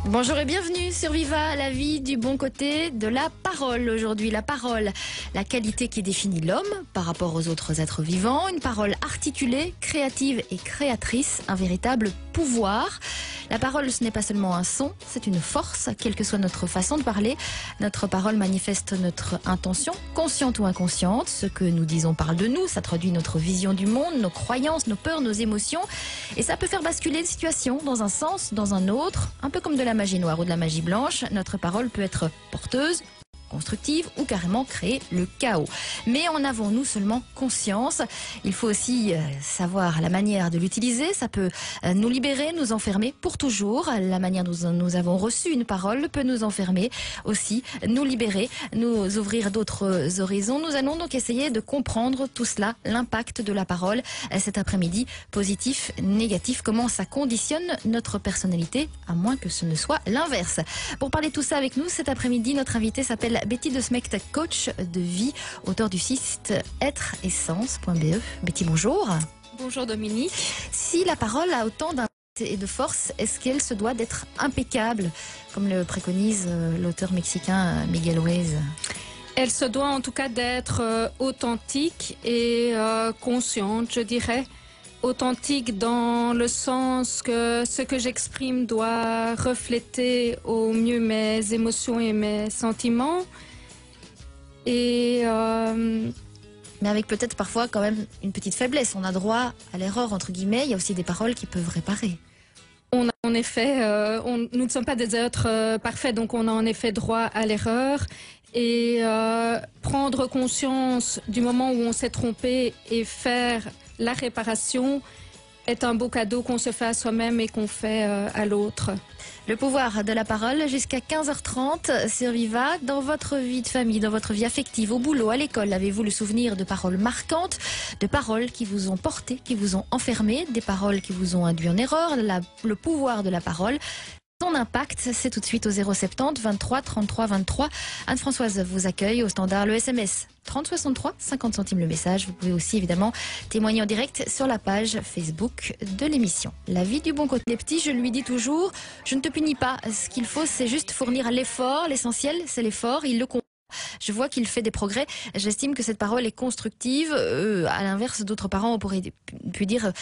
Bonjour et bienvenue sur Viva, la vie du bon côté de la parole. Aujourd'hui, la parole, la qualité qui définit l'homme par rapport aux autres êtres vivants. Une parole articulée, créative et créatrice, un véritable pouvoir. La parole, ce n'est pas seulement un son, c'est une force, quelle que soit notre façon de parler. Notre parole manifeste notre intention, consciente ou inconsciente. Ce que nous disons parle de nous, ça traduit notre vision du monde, nos croyances, nos peurs, nos émotions. Et ça peut faire basculer une situation dans un sens, dans un autre, un peu comme de la magie noire ou de la magie blanche. Notre parole peut être porteuse, constructive ou carrément créer le chaos. Mais en avons-nous seulement conscience? Il faut aussi savoir la manière de l'utiliser. Ça peut nous libérer, nous enfermer pour toujours. La manière dont nous avons reçu une parole peut nous enfermer aussi, nous libérer, nous ouvrir d'autres horizons. Nous allons donc essayer de comprendre tout cela, l'impact de la parole cet après-midi, positif, négatif, comment ça conditionne notre personnalité, à moins que ce ne soit l'inverse. Pour parler de tout ça avec nous cet après-midi, notre invité s'appelle Betty de Smecht, coach de vie, auteur du site êtreessence.be. Betty, bonjour. Bonjour Dominique. Si la parole a autant d'impact et de force, est-ce qu'elle se doit d'être impeccable, comme le préconise l'auteur mexicain Miguel Ruiz? Elle se doit en tout cas d'être authentique et consciente, je dirais. Authentique dans le sens que ce que j'exprime doit refléter au mieux mes émotions et mes sentiments. Et mais avec peut-être parfois quand même une petite faiblesse. On a droit à l'erreur, entre guillemets. Il y a aussi des paroles qui peuvent réparer. on a en effet, nous ne sommes pas des êtres parfaits, donc on a en effet droit à l'erreur. Et prendre conscience du moment où on s'est trompé et faire la réparation est un beau cadeau qu'on se fait à soi-même et qu'on fait à l'autre. Le pouvoir de la parole jusqu'à 15h30 sur Viva. Dans votre vie de famille, dans votre vie affective, au boulot, à l'école, avez-vous le souvenir de paroles marquantes, de paroles qui vous ont porté, qui vous ont enfermé, des paroles qui vous ont induit en erreur, le pouvoir de la parole? Son impact, c'est tout de suite au 070 23 33 23. Anne-Françoise vous accueille au standard, le SMS 3063, 50 centimes le message. Vous pouvez aussi évidemment témoigner en direct sur la page Facebook de l'émission. La vie du bon côté des petits, je lui dis toujours, je ne te punis pas. Ce qu'il faut, c'est juste fournir l'effort. L'essentiel, c'est l'effort. Il le comprend. Je vois qu'il fait des progrès. J'estime que cette parole est constructive. À l'inverse, d'autres parents pourraient pu dire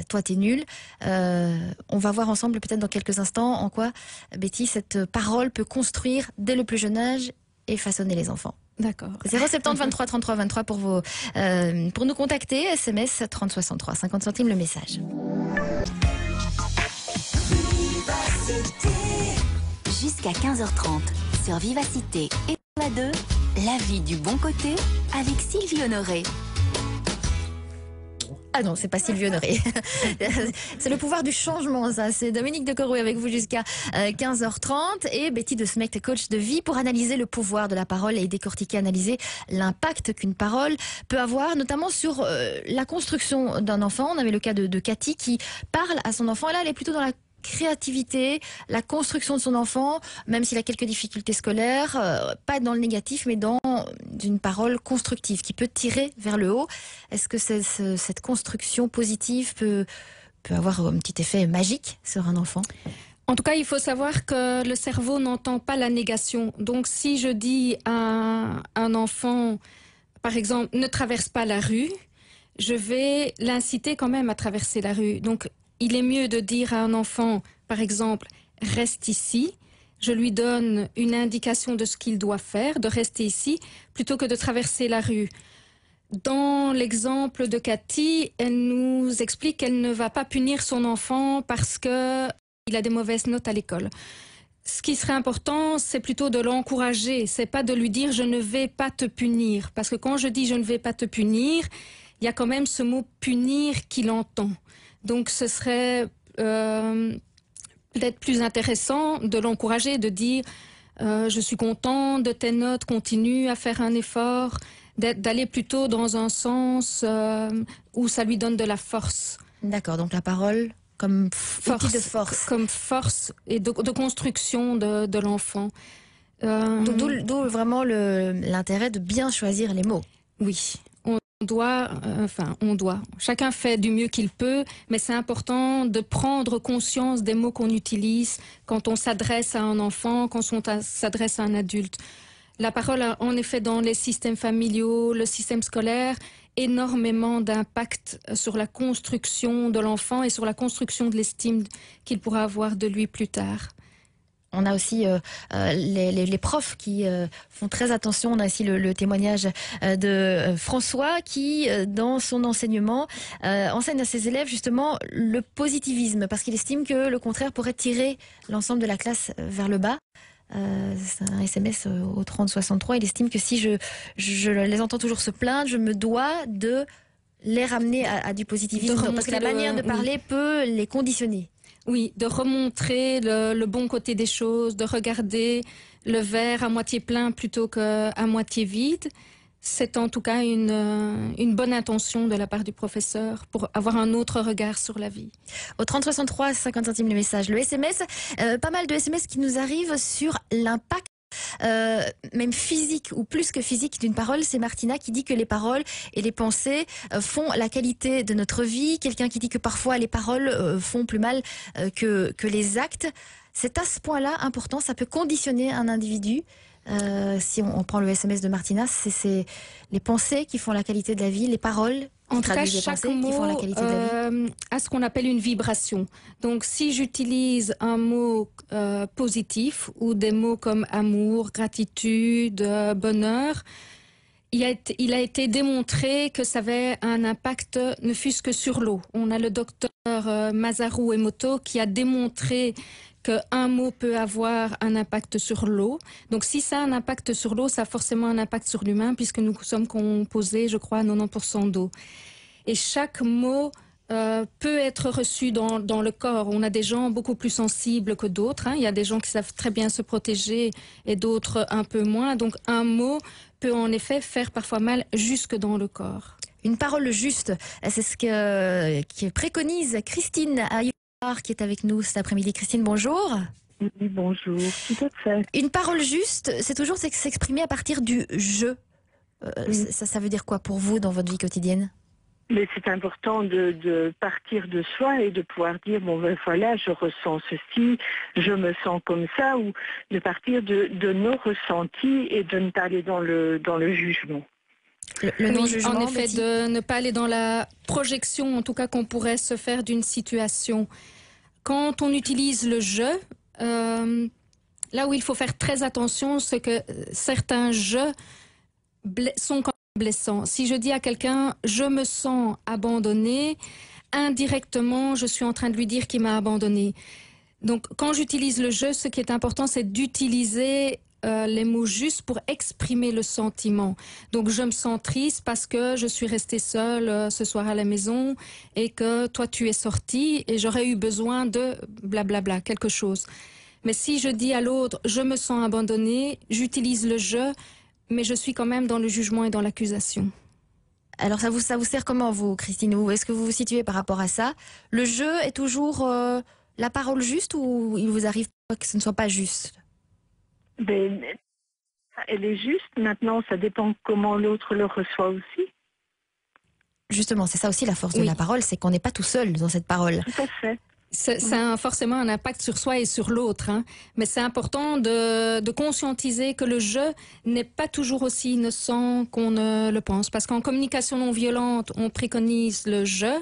toi t'es nul. On va voir ensemble peut-être dans quelques instants en quoi, Betty, cette parole peut construire dès le plus jeune âge et façonner les enfants. D'accord. 070 23 33 23 pour nous contacter. SMS 3063, 50 centimes le message. Jusqu'à 15h30 sur Vivacité et la 2, la vie du bon côté avec Sylvie Honoré. Ah non, c'est pas Sylvie Honoré. C'est le pouvoir du changement, ça. C'est Dominique de Corouet avec vous jusqu'à 15h30 et Betty de Smecht, coach de vie, pour analyser le pouvoir de la parole et décortiquer, analyser l'impact qu'une parole peut avoir, notamment sur la construction d'un enfant. On avait le cas de Cathy qui parle à son enfant. Et là, elle est plutôt dans la créativité, la construction de son enfant, même s'il a quelques difficultés scolaires, pas dans le négatif, mais dans une parole constructive qui peut tirer vers le haut. Est-ce que cette construction positive peut avoir un petit effet magique sur un enfant? En tout cas, il faut savoir que le cerveau n'entend pas la négation. Donc, si je dis à un enfant, par exemple, ne traverse pas la rue, je vais l'inciter quand même à traverser la rue. Donc, il est mieux de dire à un enfant, par exemple, reste ici. Je lui donne une indication de ce qu'il doit faire, de rester ici, plutôt que de traverser la rue. Dans l'exemple de Cathy, elle nous explique qu'elle ne va pas punir son enfant parce qu'il a des mauvaises notes à l'école. Ce qui serait important, c'est plutôt de l'encourager. C'est pas de lui dire je ne vais pas te punir. Parce que quand je dis je ne vais pas te punir, il y a quand même ce mot punir qu'il entend. Donc ce serait peut-être plus intéressant de l'encourager, de dire je suis content de tes notes, continue à faire un effort, d'aller plutôt dans un sens où ça lui donne de la force. D'accord, donc la parole comme outil de force. Comme force et de construction de l'enfant. D'où vraiment l'intérêt de bien choisir les mots. Oui. Chacun fait du mieux qu'il peut, mais c'est important de prendre conscience des mots qu'on utilise quand on s'adresse à un enfant, quand on s'adresse à un adulte. La parole a en effet dans les systèmes familiaux, le système scolaire, énormément d'impact sur la construction de l'enfant et sur la construction de l'estime qu'il pourra avoir de lui plus tard. On a aussi les profs qui font très attention. On a aussi le témoignage de François qui, dans son enseignement, enseigne à ses élèves justement le positivisme parce qu'il estime que le contraire pourrait tirer l'ensemble de la classe vers le bas. C'est un SMS au 3063. Il estime que si je les entends toujours se plaindre, je me dois de les ramener à du positivisme parce que la manière de parler peut les conditionner. Oui, de remontrer le bon côté des choses, de regarder le verre à moitié plein plutôt qu'à moitié vide. C'est en tout cas une bonne intention de la part du professeur pour avoir un autre regard sur la vie. Au 3063, 50 centimes le message. Le SMS, pas mal de SMS qui nous arrivent sur l'impact même physique ou plus que physique d'une parole. C'est Martina qui dit que les paroles et les pensées font la qualité de notre vie. Quelqu'un qui dit que parfois les paroles font plus mal que les actes. C'est à ce point-là important, ça peut conditionner un individu. Si on prend le SMS de Martina, c'est les pensées qui font la qualité de la vie, les paroles en tout cas, chaque mot a ce qu'on appelle une vibration. Donc, si j'utilise un mot positif ou des mots comme amour, gratitude, bonheur, il a été démontré que ça avait un impact ne fût-ce que sur l'eau. On a le docteur Masaru Emoto qui a démontré qu'un mot peut avoir un impact sur l'eau. Donc, si ça a un impact sur l'eau, ça a forcément un impact sur l'humain, puisque nous sommes composés, je crois, à 90% d'eau. Et chaque mot peut être reçu dans le corps. On a des gens beaucoup plus sensibles que d'autres. Il y a des gens qui savent très bien se protéger et d'autres un peu moins. Donc, un mot peut en effet faire parfois mal jusque dans le corps. Une parole juste, c'est ce que préconise Christine qui est avec nous cet après-midi. Christine, bonjour. Oui, bonjour, tout à fait. Une parole juste, c'est toujours s'exprimer à partir du « je ». Ça veut dire quoi pour vous dans votre vie quotidienne ? Mais c'est important de partir de soi et de pouvoir dire, bon ben voilà, je ressens ceci, je me sens comme ça, ou de partir de nos ressentis et de ne pas aller dans le jugement. Le non-jugement, en effet, de ne pas aller dans la projection, en tout cas qu'on pourrait se faire d'une situation. Quand on utilise le « je », là où il faut faire très attention, c'est que certains « je » sont quand même blessants. Si je dis à quelqu'un « je me sens abandonné », indirectement, je suis en train de lui dire qu'il m'a abandonné. Donc, quand j'utilise le « je », ce qui est important, c'est d'utiliser les mots justes pour exprimer le sentiment. Donc, je me sens triste parce que je suis restée seule ce soir à la maison et que toi, tu es sortie et j'aurais eu besoin de blablabla, quelque chose. Mais si je dis à l'autre, je me sens abandonnée, j'utilise le « je », mais je suis quand même dans le jugement et dans l'accusation. Alors, ça vous sert comment, vous, Christine? Est-ce que vous vous situez par rapport à ça? Le « je » est toujours la parole juste ou il vous arrive que ce ne soit pas juste? Ben, elle est juste. Maintenant, ça dépend comment l'autre le reçoit aussi. Justement, c'est ça aussi la force de la parole, c'est qu'on n'est pas tout seul dans cette parole. Tout à fait. Ça a forcément un impact sur soi et sur l'autre. Mais c'est important de conscientiser que le « je » n'est pas toujours aussi innocent qu'on ne le pense. Parce qu'en communication non violente, on préconise le « je »,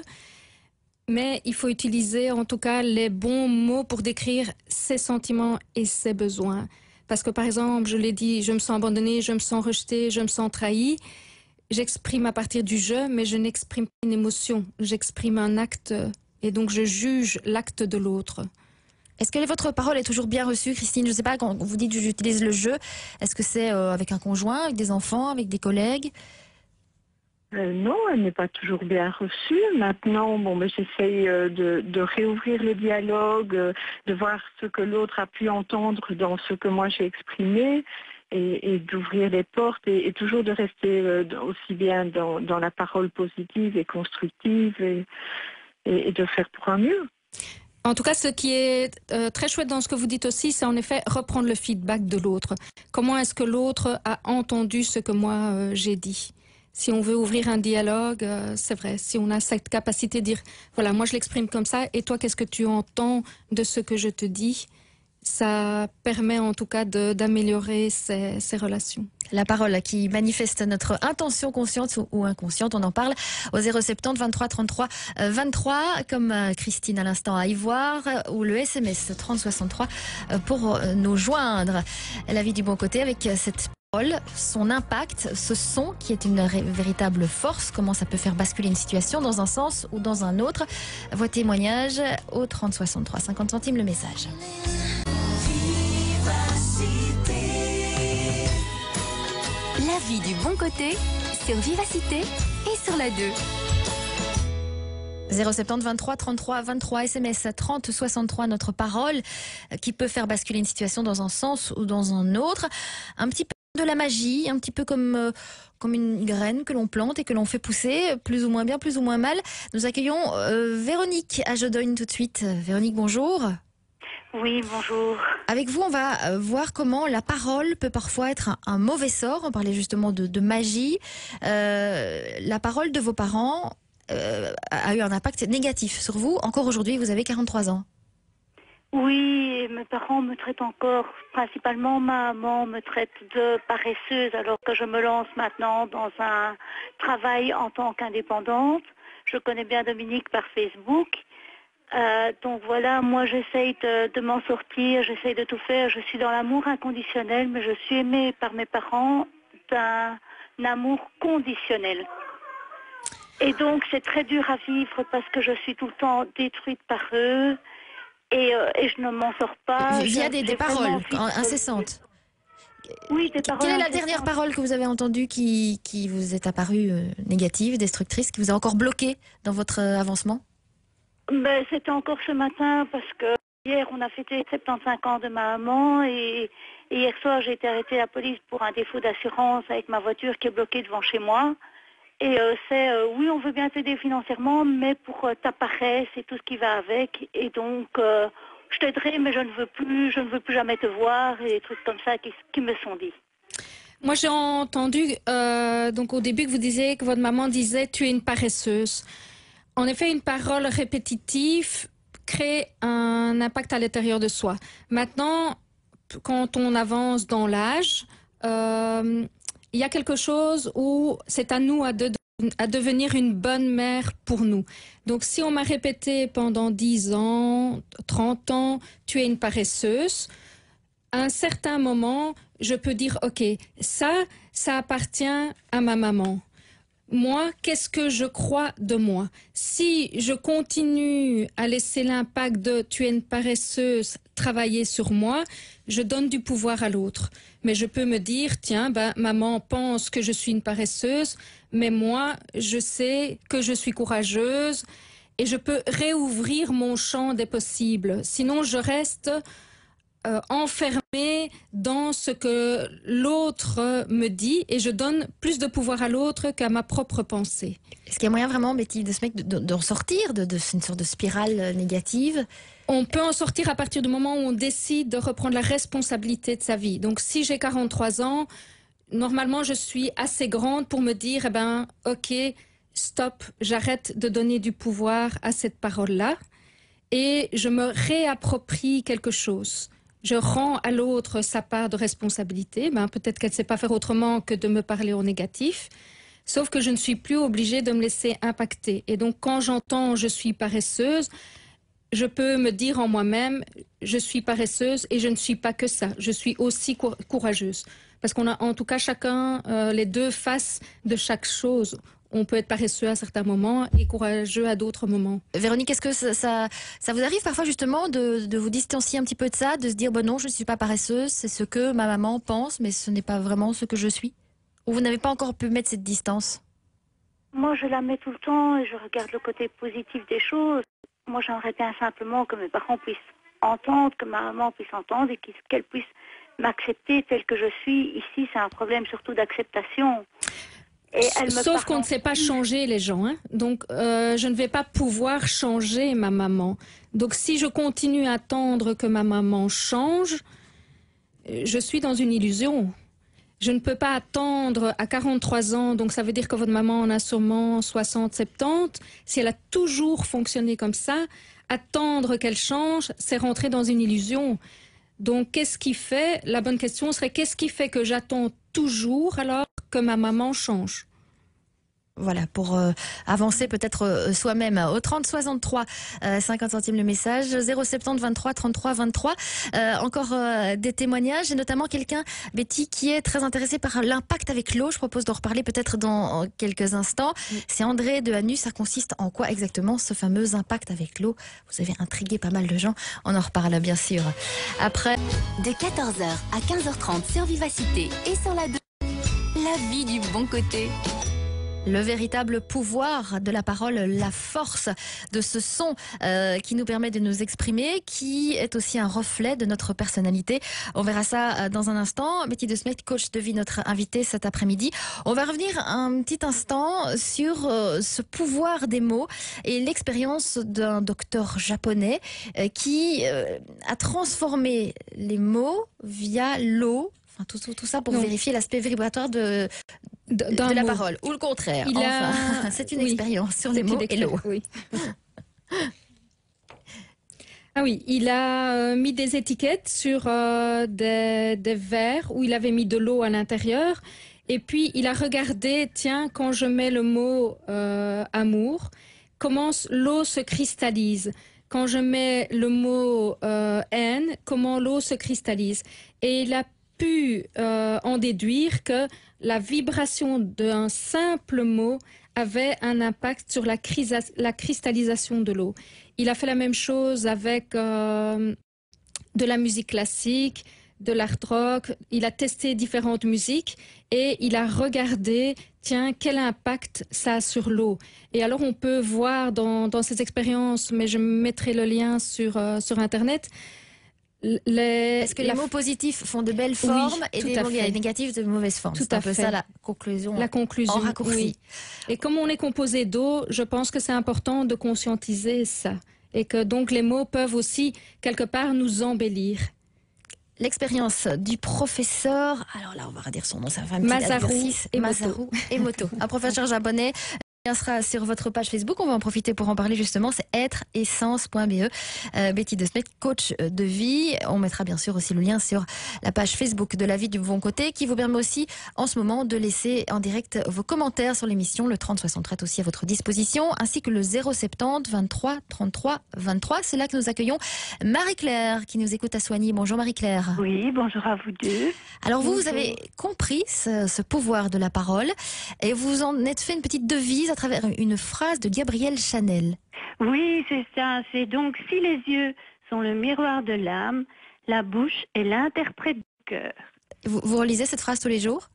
mais il faut utiliser en tout cas les bons mots pour décrire ses sentiments et ses besoins. Parce que par exemple, je l'ai dit, je me sens abandonnée, je me sens rejetée, je me sens trahie. J'exprime à partir du « je », mais je n'exprime pas une émotion, j'exprime un acte et donc je juge l'acte de l'autre. Est-ce que votre parole est toujours bien reçue, Christine? Je ne sais pas, quand vous dites que j'utilise le « je », est-ce que c'est avec un conjoint, avec des enfants, avec des collègues? Non, elle n'est pas toujours bien reçue. Maintenant, j'essaye de réouvrir le dialogue, de voir ce que l'autre a pu entendre dans ce que moi j'ai exprimé et d'ouvrir les portes et toujours de rester aussi bien dans la parole positive et constructive et de faire pour un mieux. En tout cas, ce qui est très chouette dans ce que vous dites aussi, c'est en effet reprendre le feedback de l'autre. Comment est-ce que l'autre a entendu ce que moi j'ai dit? Si on veut ouvrir un dialogue, c'est vrai, si on a cette capacité de dire, voilà, moi je l'exprime comme ça, et toi, qu'est-ce que tu entends de ce que je te dis? Ça permet en tout cas d'améliorer ces relations. La parole qui manifeste notre intention consciente ou inconsciente, on en parle au 070 23 33 23, comme Christine à l'instant à Ivoire, ou le SMS 3063 pour nous joindre. La vie du bon côté avec cette parole, son impact, ce son qui est une véritable force, comment ça peut faire basculer une situation dans un sens ou dans un autre. Vos témoignages au 3063, 50 centimes le message. La vie du bon côté sur Vivacité et sur la 2. 070 23 33 23 SMS 30 63 notre parole qui peut faire basculer une situation dans un sens ou dans un autre. Un petit peu de la magie, un petit peu comme une graine que l'on plante et que l'on fait pousser, plus ou moins bien, plus ou moins mal. Nous accueillons Véronique à Jodogne tout de suite. Véronique, bonjour. Oui, bonjour. Avec vous, on va voir comment la parole peut parfois être un mauvais sort. On parlait justement de magie. La parole de vos parents a eu un impact négatif sur vous. Encore aujourd'hui, vous avez 43 ans. Oui, et mes parents me traitent encore, principalement ma maman me traite de paresseuse alors que je me lance maintenant dans un travail en tant qu'indépendante. Je connais bien Dominique par Facebook. Donc voilà, moi j'essaye de m'en sortir, j'essaye de tout faire. Je suis dans l'amour inconditionnel, mais je suis aimée par mes parents d'un amour conditionnel. Et donc c'est très dur à vivre parce que je suis tout le temps détruite par eux et je ne m'en sors pas. Via des paroles incessantes. Oui, des paroles. Quelle est la dernière parole que vous avez entendue qui vous est apparue négative, destructrice, qui vous a encore bloqué dans votre avancement? Ben, c'était encore ce matin parce que hier on a fêté 75 ans de ma maman et hier soir j'ai été arrêtée à la police pour un défaut d'assurance avec ma voiture qui est bloquée devant chez moi. Et oui, on veut bien t'aider financièrement, mais pour ta paresse et tout ce qui va avec. Et donc, je t'aiderai, mais je ne veux plus jamais te voir et des trucs comme ça qui me sont dits. Moi, j'ai entendu donc au début que vous disiez que votre maman disait tu es une paresseuse. En effet, une parole répétitive crée un impact à l'intérieur de soi. Maintenant, quand on avance dans l'âge, il y a quelque chose où c'est à nous à devenir une bonne mère pour nous. Donc, si on m'a répété pendant 10 ans, 30 ans, tu es une paresseuse, à un certain moment, je peux dire, OK, ça appartient à ma maman. Moi, qu'est-ce que je crois de moi? Si je continue à laisser l'impact de tu es une paresseuse travailler sur moi, je donne du pouvoir à l'autre. Mais je peux me dire, tiens, maman pense que je suis une paresseuse, mais moi, je sais que je suis courageuse et je peux réouvrir mon champ des possibles. Sinon, je reste enfermée dans ce que l'autre me dit et je donne plus de pouvoir à l'autre qu'à ma propre pensée. Est-ce qu'il y a moyen vraiment, Betty, d'en sortir de une sorte de spirale négative? On peut en sortir à partir du moment où on décide de reprendre la responsabilité de sa vie. Donc si j'ai 43 ans, normalement je suis assez grande pour me dire, ok, stop, j'arrête de donner du pouvoir à cette parole-là et je me réapproprie quelque chose. Je rends à l'autre sa part de responsabilité. Peut-être qu'elle ne sait pas faire autrement que de me parler en négatif. Sauf que je ne suis plus obligée de me laisser impacter. Et donc, quand j'entends « je suis paresseuse », je peux me dire en moi-même « je suis paresseuse et je ne suis pas que ça. Je suis aussi courageuse ». Parce qu'on a en tout cas chacun les deux faces de chaque chose. On peut être paresseux à certains moments et courageux à d'autres moments. Véronique, est-ce que ça vous arrive parfois justement de vous distancier un petit peu de ça, de se dire non, je ne suis pas paresseuse, c'est ce que ma maman pense, mais ce n'est pas vraiment ce que je suis? Ou vous n'avez pas encore pu mettre cette distance? Moi, je la mets tout le temps et je regarde le côté positif des choses. Moi, j'aimerais bien simplement que mes parents puissent entendre, que ma maman puisse entendre et qu'elle puisse m'accepter telle que je suis. Ici, c'est un problème surtout d'acceptation. Sauf qu'on ne sait pas changer les gens. Donc, je ne vais pas pouvoir changer ma maman. Donc, si je continue à attendre que ma maman change, je suis dans une illusion. Je ne peux pas attendre à 43 ans, donc ça veut dire que votre maman en a sûrement 60, 70. Si elle a toujours fonctionné comme ça, attendre qu'elle change, c'est rentrer dans une illusion. Donc, qu'est-ce qui fait, la bonne question serait, qu'est-ce qui fait que j'attends toujours alors que ma maman change ? Voilà, pour avancer peut-être soi-même. Au 30 63 50 centimes le message, 070 23 33 23. Encore des témoignages, et notamment quelqu'un, Betty, qui est très intéressé par l'impact avec l'eau. Je propose d'en reparler peut-être dans quelques instants. Oui. C'est André de Hanus. Ça consiste en quoi exactement, ce fameux impact avec l'eau? Vous avez intrigué pas mal de gens. On en reparle bien sûr. Après, de 14h à 15h30 sur Vivacité et sur la 2, la vie du bon côté. Le véritable pouvoir de la parole, la force de ce son qui nous permet de nous exprimer, qui est aussi un reflet de notre personnalité. On verra ça dans un instant. Betty de Smet, coach de vie, notre invitée cet après-midi. On va revenir un petit instant sur ce pouvoir des mots et l'expérience d'un docteur japonais qui a transformé les mots via l'eau. Enfin, tout ça pour vérifier l'aspect vibratoire de la parole, ou le contraire. C'est une expérience sur les mots et l'eau. Oui. Ah oui, il a mis des étiquettes sur des verres où il avait mis de l'eau à l'intérieur. Et puis, il a regardé, tiens, quand je mets le mot amour, comment l'eau se cristallise. Quand je mets le mot haine, comment l'eau se cristallise. Et il a pu en déduire que la vibration d'un simple mot avait un impact sur la cristallisation de l'eau. Il a fait la même chose avec de la musique classique, de l'art rock. Il a testé différentes musiques et il a regardé, tiens, quel impact ça a sur l'eau. Et alors on peut voir dans ces expériences, mais je mettrai le lien sur Internet. Est-ce que les mots positifs font de belles formes et les mots négatifs de mauvaises formes? C'est un peu ça la conclusion. La conclusion, en raccourci. Oui. Et comme on est composé d'eau, je pense que c'est important de conscientiser ça. Et que donc les mots peuvent aussi, quelque part, nous embellir. L'expérience du professeur, alors là on va redire son nom, ça va un petit exercice. Masaru Emoto. Un professeur japonais. Il sera sur votre page Facebook. On va en profiter pour en parler justement. C'est êtreessence.be. Betty de Smet, coach de vie. On mettra bien sûr aussi le lien sur la page Facebook de la vie du bon côté, qui vous permet aussi en ce moment de laisser en direct vos commentaires sur l'émission. Le 30 63 aussi à votre disposition, ainsi que le 070 23 33 23. C'est là que nous accueillons Marie-Claire qui nous écoute à Soigny. Bonjour Marie-Claire. Oui, bonjour à vous deux. Alors vous avez compris ce pouvoir de la parole et vous en êtes fait une petite devise à travers une phrase de Gabrielle Chanel. Oui, c'est ça. C'est donc, si les yeux sont le miroir de l'âme, la bouche est l'interprète du cœur. Vous relisez cette phrase tous les jours?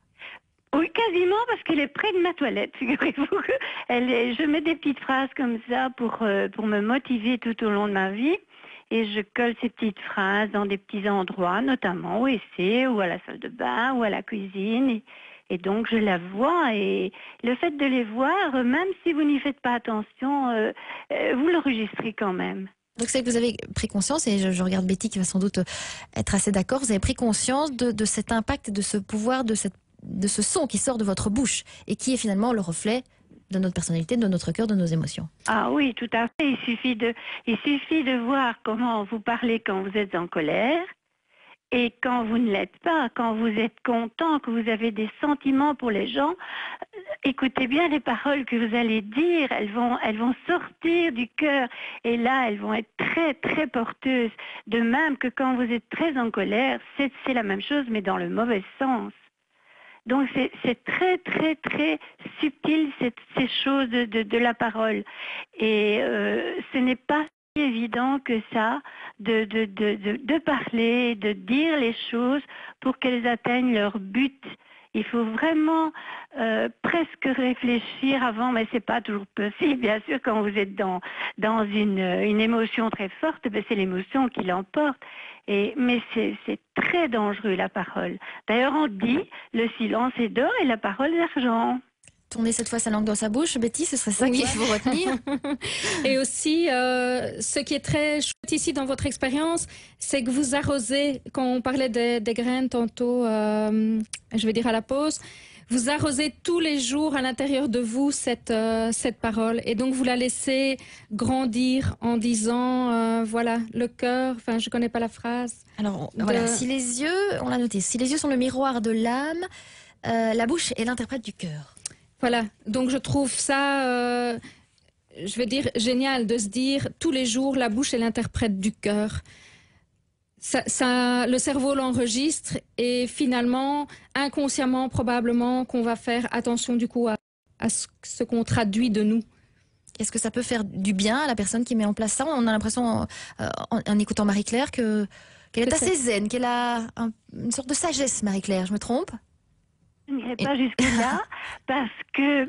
Oui, quasiment, parce qu'elle est près de ma toilette. Figurez-vous que je mets des petites phrases comme ça pour me motiver tout au long de ma vie. Et je colle ces petites phrases dans des petits endroits, notamment au WC, ou à la salle de bain, ou à la cuisine. Et donc, je la vois, et le fait de les voir, même si vous n'y faites pas attention, vous l'enregistrez quand même. Donc, c'est que vous avez pris conscience, et je regarde Betty qui va sans doute être assez d'accord, vous avez pris conscience de cet impact, de ce pouvoir, de ce son qui sort de votre bouche, et qui est finalement le reflet de notre personnalité, de notre cœur, de nos émotions. Ah oui, tout à fait. Il suffit de voir comment vous parlez quand vous êtes en colère, et quand vous ne l'êtes pas, quand vous êtes content, que vous avez des sentiments pour les gens, écoutez bien les paroles que vous allez dire, elles vont sortir du cœur, et là elles vont être très très porteuses. De même que quand vous êtes très en colère, c'est la même chose, mais dans le mauvais sens. Donc c'est très très très subtil ces choses de la parole, et ce n'est pas si évident que ça de parler, de dire les choses pour qu'elles atteignent leur but. Il faut vraiment presque réfléchir avant, mais c'est pas toujours possible. Bien sûr, quand vous êtes dans une émotion très forte, c'est l'émotion qui l'emporte. Mais c'est très dangereux, la parole. D'ailleurs, on dit le silence est d'or et la parole d'argent. tourner cette fois sa langue dans sa bouche. Betty, ce serait ça Oui. qu'il faut retenir. Et aussi, ce qui est très chouette ici dans votre expérience, c'est que vous arrosez, quand on parlait des graines tantôt, je vais dire à la pause, vous arrosez tous les jours à l'intérieur de vous cette parole. Et donc, vous la laissez grandir en disant, voilà, le cœur, enfin, je connais pas la phrase. Alors, voilà, si les yeux, on l'a noté, si les yeux sont le miroir de l'âme, la bouche est l'interprète du cœur. Voilà, donc je trouve ça, je vais dire, génial de se dire, tous les jours, la bouche est l'interprète du cœur. Le cerveau l'enregistre et finalement, inconsciemment, probablement, qu'on va faire attention du coup à ce qu'on traduit de nous. Est-ce que ça peut faire du bien à la personne qui met en place ça? On a l'impression, en écoutant Marie-Claire, qu'elle est assez zen, qu'elle a une sorte de sagesse, Marie-Claire. Je me trompe? Je n'irai pas jusque-là,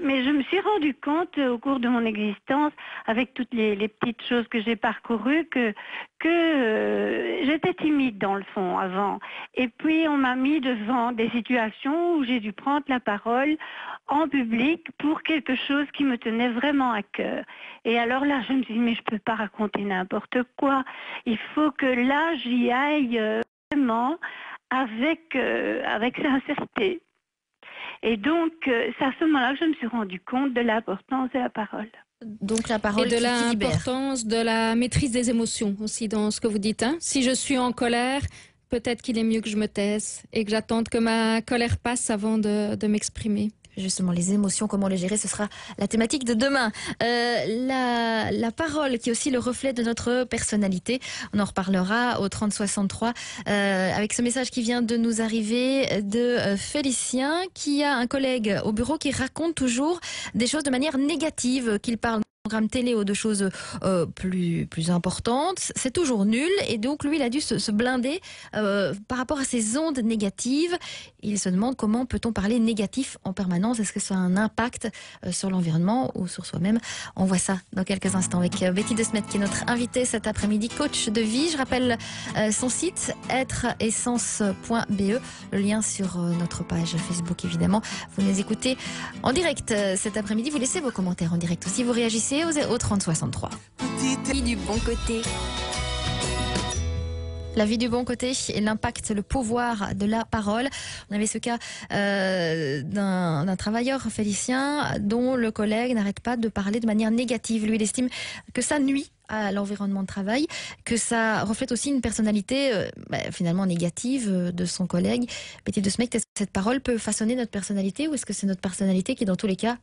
mais je me suis rendu compte au cours de mon existence, avec toutes les petites choses que j'ai parcourues, que j'étais timide dans le fond avant. Et puis on m'a mis devant des situations où j'ai dû prendre la parole en public pour quelque chose qui me tenait vraiment à cœur. Et alors là, je me suis dit, mais je peux pas raconter n'importe quoi. Il faut que là, j'y aille vraiment avec sincérité. Et donc, c'est à ce moment-là que je me suis rendu compte de l'importance de la parole. Donc la parole et de qui libère. l'importance de la maîtrise des émotions aussi dans ce que vous dites. Hein. Si je suis en colère, peut-être qu'il est mieux que je me taise et que j'attende que ma colère passe avant de m'exprimer. Justement, les émotions, comment les gérer, ce sera la thématique de demain. La parole qui est aussi le reflet de notre personnalité. On en reparlera au 3063 avec ce message qui vient de nous arriver de Félicien, qui a un collègue au bureau qui raconte toujours des choses de manière négative, qu'il parle programme télé ou de choses plus importantes, c'est toujours nul et donc lui il a dû se blinder par rapport à ces ondes négatives. Il se demande comment peut-on parler négatif en permanence, est-ce que ça a un impact sur l'environnement ou sur soi-même? On voit ça dans quelques instants avec Betty De Smet qui est notre invitée cet après-midi, coach de vie. Je rappelle son site êtreessence.be, le lien sur notre page Facebook évidemment. Vous nous écoutez en direct cet après-midi, vous laissez vos commentaires en direct aussi, vous réagissez au 3063. Vie du bon côté. La vie du bon côté et l'impact, le pouvoir de la parole. On avait ce cas d'un travailleur, Félicien, dont le collègue n'arrête pas de parler de manière négative. Lui, il estime que ça nuit à l'environnement de travail, que ça reflète aussi une personnalité finalement négative de son collègue. Betty De Smet, est-ce que cette parole peut façonner notre personnalité ou est-ce que c'est notre personnalité qui, dans tous les cas,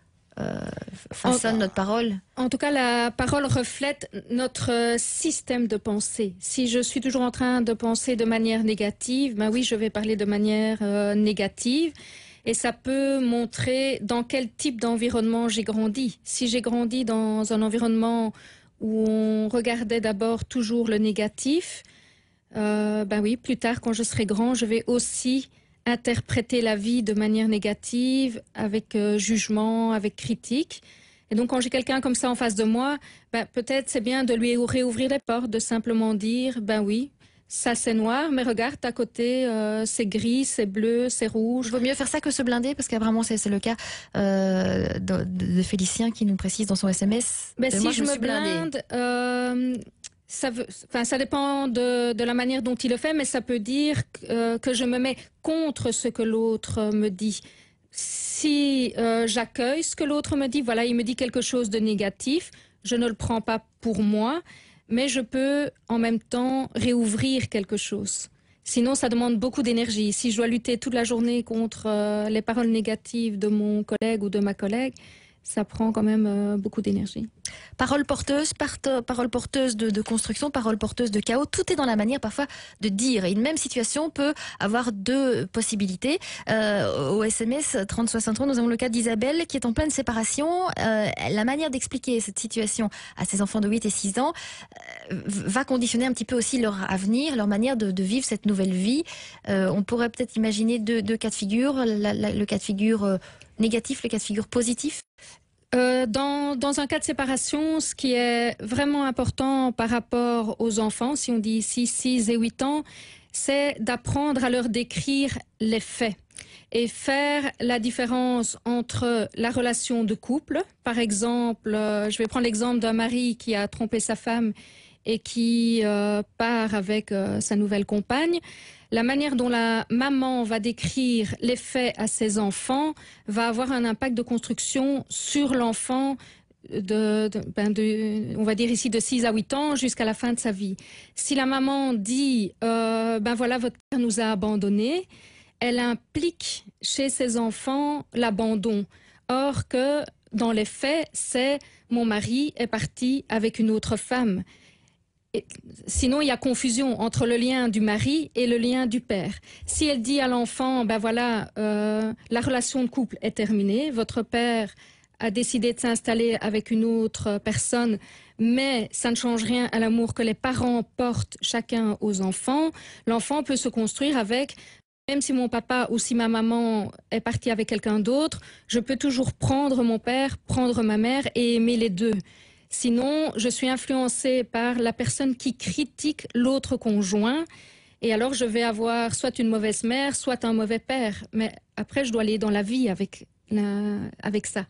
façonne notre parole? En tout cas, la parole reflète notre système de pensée. Si je suis toujours en train de penser de manière négative, ben oui, je vais parler de manière négative. Et ça peut montrer dans quel type d'environnement j'ai grandi. Si j'ai grandi dans un environnement où on regardait d'abord toujours le négatif, ben oui, plus tard, quand je serai grand, je vais aussi interpréter la vie de manière négative, avec jugement, avec critique. Et donc, quand j'ai quelqu'un comme ça en face de moi, ben, peut-être c'est bien de lui réouvrir les portes, de simplement dire, ben oui, ça c'est noir, mais regarde, à côté, c'est gris, c'est bleu, c'est rouge. Il vaut mieux faire ça que se blinder, parce qu'apparemment c'est le cas de Félicien qui nous précise dans son SMS. Ben, si moi, je me blinde, ça dépend de la manière dont il le fait, mais ça peut dire que je me mets contre ce que l'autre me dit. Si j'accueille ce que l'autre me dit, voilà, il me dit quelque chose de négatif, je ne le prends pas pour moi, mais je peux en même temps réouvrir quelque chose. Sinon, ça demande beaucoup d'énergie. Si je dois lutter toute la journée contre les paroles négatives de mon collègue ou de ma collègue, ça prend quand même beaucoup d'énergie. Parole porteuse, parole porteuse de construction, parole porteuse de chaos, tout est dans la manière parfois de dire. Et une même situation peut avoir deux possibilités. Au SMS 3063, nous avons le cas d'Isabelle qui est en pleine séparation. La manière d'expliquer cette situation à ses enfants de 8 et 6 ans va conditionner un petit peu aussi leur avenir, leur manière de vivre cette nouvelle vie. On pourrait peut-être imaginer deux cas de figure, le cas de figure négatif, le cas de figure positif. Dans un cas de séparation, ce qui est vraiment important par rapport aux enfants, si on dit ici 6 et 8 ans, c'est d'apprendre à leur décrire les faits et faire la différence entre la relation de couple. Par exemple, je vais prendre l'exemple d'un mari qui a trompé sa femme et qui part avec sa nouvelle compagne. La manière dont la maman va décrire les faits à ses enfants va avoir un impact de construction sur l'enfant on va dire ici de 6 à 8 ans jusqu'à la fin de sa vie. Si la maman dit ben voilà, votre père nous a abandonnés, elle implique chez ses enfants l'abandon. Or que dans les faits, c'est mon mari est parti avec une autre femme. Et sinon, il y a confusion entre le lien du mari et le lien du père. Si elle dit à l'enfant, ben voilà, la relation de couple est terminée, votre père a décidé de s'installer avec une autre personne, mais ça ne change rien à l'amour que les parents portent chacun aux enfants. L'enfant peut se construire avec, même si mon papa ou si ma maman est partie avec quelqu'un d'autre, je peux toujours prendre mon père, prendre ma mère et aimer les deux. Sinon, je suis influencée par la personne qui critique l'autre conjoint. Et alors, je vais avoir soit une mauvaise mère, soit un mauvais père. Mais après, je dois aller dans la vie avec ça.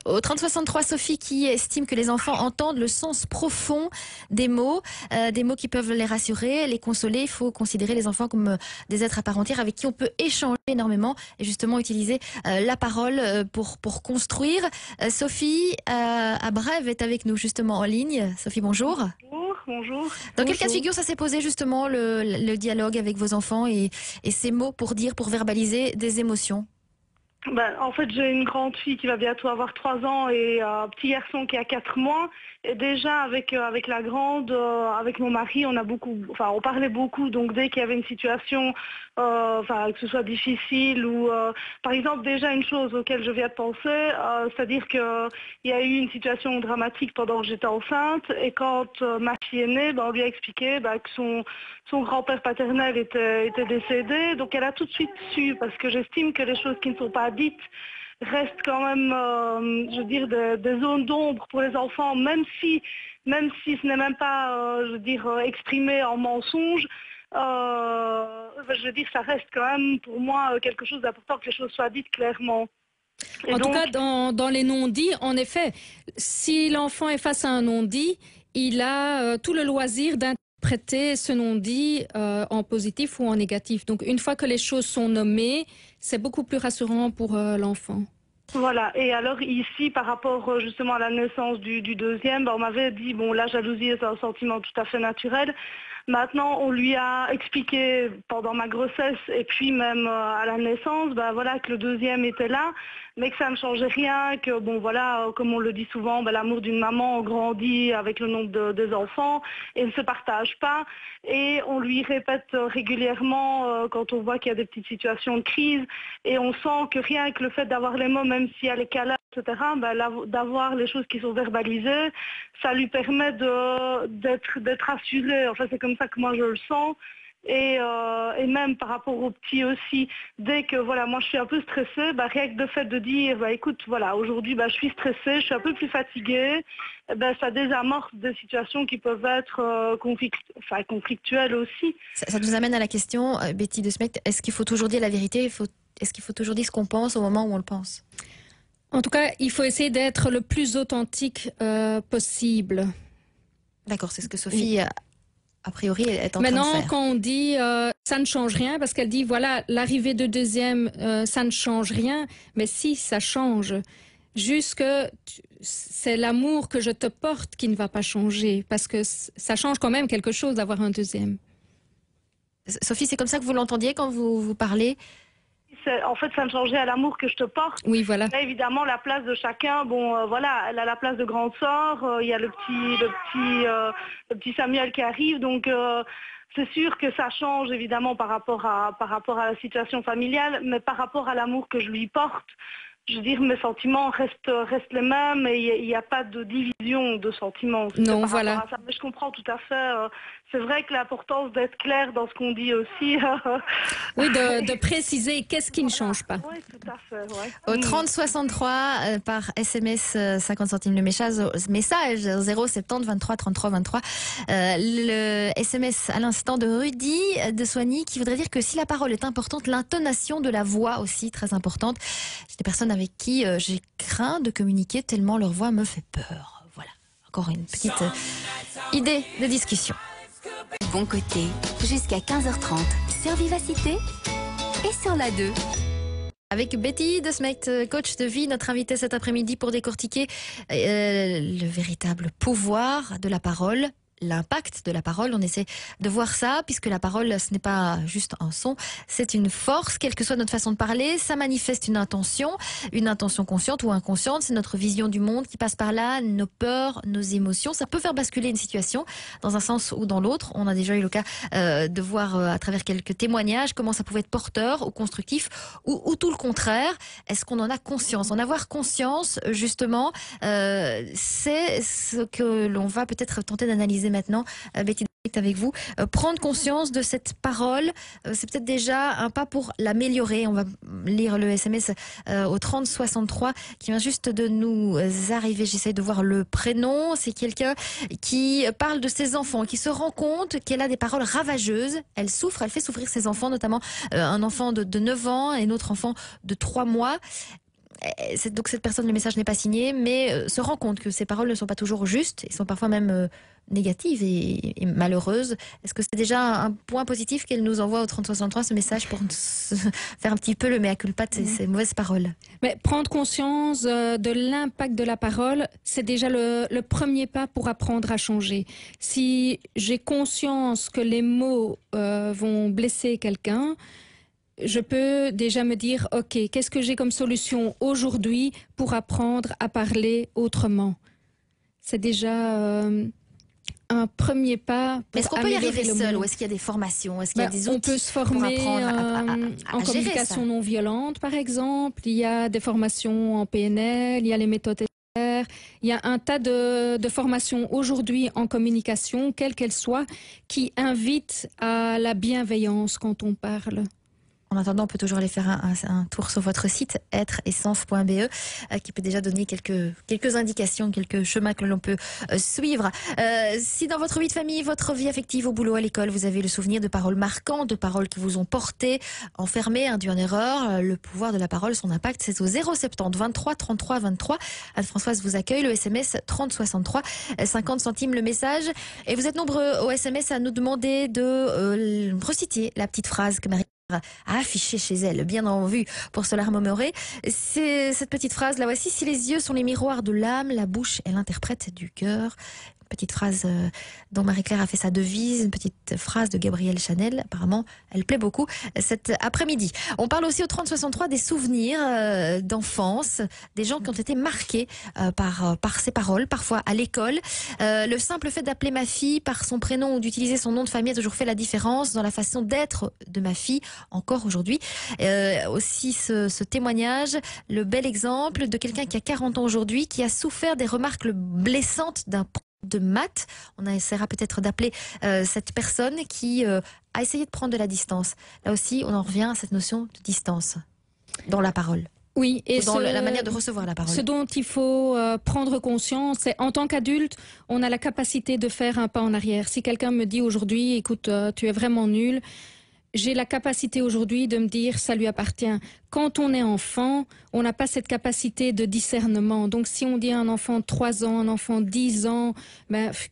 Au 3063, Sophie qui estime que les enfants entendent le sens profond des mots qui peuvent les rassurer, les consoler. Il faut considérer les enfants comme des êtres à part entière avec qui on peut échanger énormément et justement utiliser la parole pour construire. Sophie à Brève est avec nous justement en ligne. Sophie, bonjour. Bonjour. Dans quel cas de figure ça s'est posé justement le dialogue avec vos enfants et ces mots pour verbaliser des émotions? En fait, j'ai une grande fille qui va bientôt avoir 3 ans et un petit garçon qui a 4 mois. Et déjà, avec la grande, avec mon mari, on parlait beaucoup. Donc, dès qu'il y avait une situation, que ce soit difficile ou, par exemple, déjà une chose auquel je viens de penser, c'est-à-dire qu'il y a eu une situation dramatique pendant que j'étais enceinte. Et quand ma fille est née, on lui a expliqué que son grand-père paternel était décédé. Donc, elle a tout de suite su, parce que j'estime que les choses qui ne sont pas dites restent quand même, des zones d'ombre pour les enfants, même si ce n'est même pas, exprimé en mensonge. Ça reste quand même pour moi quelque chose d'important que les choses soient dites clairement. Tout cas, dans les non-dits, en effet, si l'enfant est face à un non-dit, il a tout le loisir d'interpréter ce non-dit en positif ou en négatif. Donc, une fois que les choses sont nommées, c'est beaucoup plus rassurant pour l'enfant. Voilà, et alors ici, par rapport justement à la naissance du deuxième, on m'avait dit, la jalousie est un sentiment tout à fait naturel. Maintenant, on lui a expliqué pendant ma grossesse et puis même à la naissance, que le deuxième était là, mais que ça ne changeait rien, que comme on le dit souvent, l'amour d'une maman grandit avec le nombre des enfants et ne se partage pas. Et on lui répète régulièrement quand on voit qu'il y a des petites situations de crise et on sent que rien que le fait d'avoir les mots, même s'il y a les câlins, etc., d'avoir les choses qui sont verbalisées, ça lui permet d'être rassuré. Enfin, c'est comme ça que moi je le sens. Et même par rapport aux petits aussi, dès que moi je suis un peu stressée, rien que le fait de dire écoute, aujourd'hui je suis stressée, je suis un peu plus fatiguée, ça désamorce des situations qui peuvent être conflictuelles aussi. Ça nous amène à la question, Betty de Smet, est-ce qu'il faut toujours dire la vérité? Est-ce qu'il faut toujours dire ce qu'on pense au moment où on le pense? En tout cas, il faut essayer d'être le plus authentique possible. D'accord, c'est ce que Sophie, a priori, est en train de faire. Maintenant, quand on dit ça ne change rien, parce qu'elle dit l'arrivée de deuxième, ça ne change rien, mais si, ça change. Juste que c'est l'amour que je te porte qui ne va pas changer, parce que ça change quand même quelque chose d'avoir un deuxième. Sophie, c'est comme ça que vous l'entendiez quand vous parlez? En fait, ça me changeait à l'amour que je te porte. Oui, voilà. Mais évidemment, la place de chacun, elle a la place de grande sœur, il y a le petit Samuel qui arrive, donc c'est sûr que ça change évidemment par rapport à la situation familiale, mais par rapport à l'amour que je lui porte, je veux dire, mes sentiments restent les mêmes et il n'y a pas de division de sentiments. Non, voilà. Mais je comprends tout à fait. C'est vrai que l'importance d'être clair dans ce qu'on dit aussi. Oui, de préciser qu'est-ce qui ne change pas. Oui, tout à fait. Ouais. Au 3063 par SMS 50 centimes le message 070 23 33 23. Le SMS à l'instant de Rudy de Soigny qui voudrait dire que si la parole est importante, l'intonation de la voix aussi très importante. J'ai des personnes avec qui j'ai craint de communiquer tellement leur voix me fait peur. Voilà, encore une petite idée de discussion. Bon côté, jusqu'à 15h30 sur Vivacité et sur la 2. Avec Betty de Smect, coach de vie, notre invitée cet après-midi pour décortiquer le véritable pouvoir de la parole. L'impact de la parole, on essaie de voir ça, puisque la parole, ce n'est pas juste un son, c'est une force, quelle que soit notre façon de parler, ça manifeste une intention consciente ou inconsciente, c'est notre vision du monde qui passe par là, nos peurs, nos émotions, ça peut faire basculer une situation dans un sens ou dans l'autre. On a déjà eu le cas de voir à travers quelques témoignages comment ça pouvait être porteur ou constructif ou tout le contraire. Est-ce qu'on en a conscience? En avoir conscience, justement, c'est ce que l'on va peut-être tenter d'analyser maintenant, Betty, avec vous. Prendre conscience de cette parole, c'est peut-être déjà un pas pour l'améliorer. On va lire le SMS au 3063 qui vient juste de nous arriver. J'essaie de voir le prénom. C'est quelqu'un qui parle de ses enfants, qui se rend compte qu'elle a des paroles ravageuses. Elle souffre, elle fait souffrir ses enfants, notamment un enfant de 9 ans et un autre enfant de 3 mois. Donc cette personne, le message n'est pas signé, mais se rend compte que ces paroles ne sont pas toujours justes et sont parfois même négatives et malheureuses. Est-ce que c'est déjà un point positif qu'elle nous envoie au 3063, ce message, pour faire un petit peu le mea culpa de ces mauvaises paroles? Mais prendre conscience de l'impact de la parole, c'est déjà le premier pas pour apprendre à changer. Si j'ai conscience que les mots vont blesser quelqu'un, je peux déjà me dire, ok, qu'est-ce que j'ai comme solution aujourd'hui pour apprendre à parler autrement? C'est déjà un premier pas. Est-ce qu'on peut y arriver seul ou est-ce qu'il y a des formations? Est-ce qu'il y a des outils on peut se former pour apprendre à en gérer communication ça? non violente, par exemple. Il y a des formations en PNL, il y a les méthodes SR. Il y a un tas de formations aujourd'hui en communication, quelle qu'elle soit, qui invitent à la bienveillance quand on parle. En attendant, on peut toujours aller faire un tour sur votre site êtreessence.be qui peut déjà donner quelques indications, quelques chemins que l'on peut suivre. Si dans votre vie de famille, votre vie affective, au boulot, à l'école, vous avez le souvenir de paroles marquantes, de paroles qui vous ont porté, enfermé, induit en erreur, le pouvoir de la parole, son impact, c'est au 070 23 33 23. Anne-Françoise vous accueille, le SMS 3063, 50 centimes le message. Et vous êtes nombreux au SMS à nous demander de reciter la petite phrase que Marie à afficher chez elle, bien en vue pour se l'armorer. C'est cette petite phrase, la voici: si les yeux sont les miroirs de l'âme, la bouche est l'interprète du cœur. Petite phrase dont Marie-Claire a fait sa devise, une petite phrase de Gabrielle Chanel. Apparemment, elle plaît beaucoup cet après-midi. On parle aussi au 3063 des souvenirs d'enfance, des gens qui ont été marqués par ces paroles, parfois à l'école. Le simple fait d'appeler ma fille par son prénom ou d'utiliser son nom de famille a toujours fait la différence dans la façon d'être de ma fille, encore aujourd'hui. Aussi ce témoignage, le bel exemple de quelqu'un qui a 40 ans aujourd'hui, qui a souffert des remarques blessantes d'un de maths. On essaiera peut-être d'appeler cette personne qui a essayé de prendre de la distance. Là aussi, on en revient à cette notion de distance dans la parole. Oui, et dans la manière de recevoir la parole. Ce dont il faut prendre conscience, c'est en tant qu'adulte, on a la capacité de faire un pas en arrière. Si quelqu'un me dit aujourd'hui, écoute, tu es vraiment nul, j'ai la capacité aujourd'hui de me dire ça lui appartient. Quand on est enfant, on n'a pas cette capacité de discernement. Donc si on dit à un enfant de 3 ans, un enfant de 10 ans,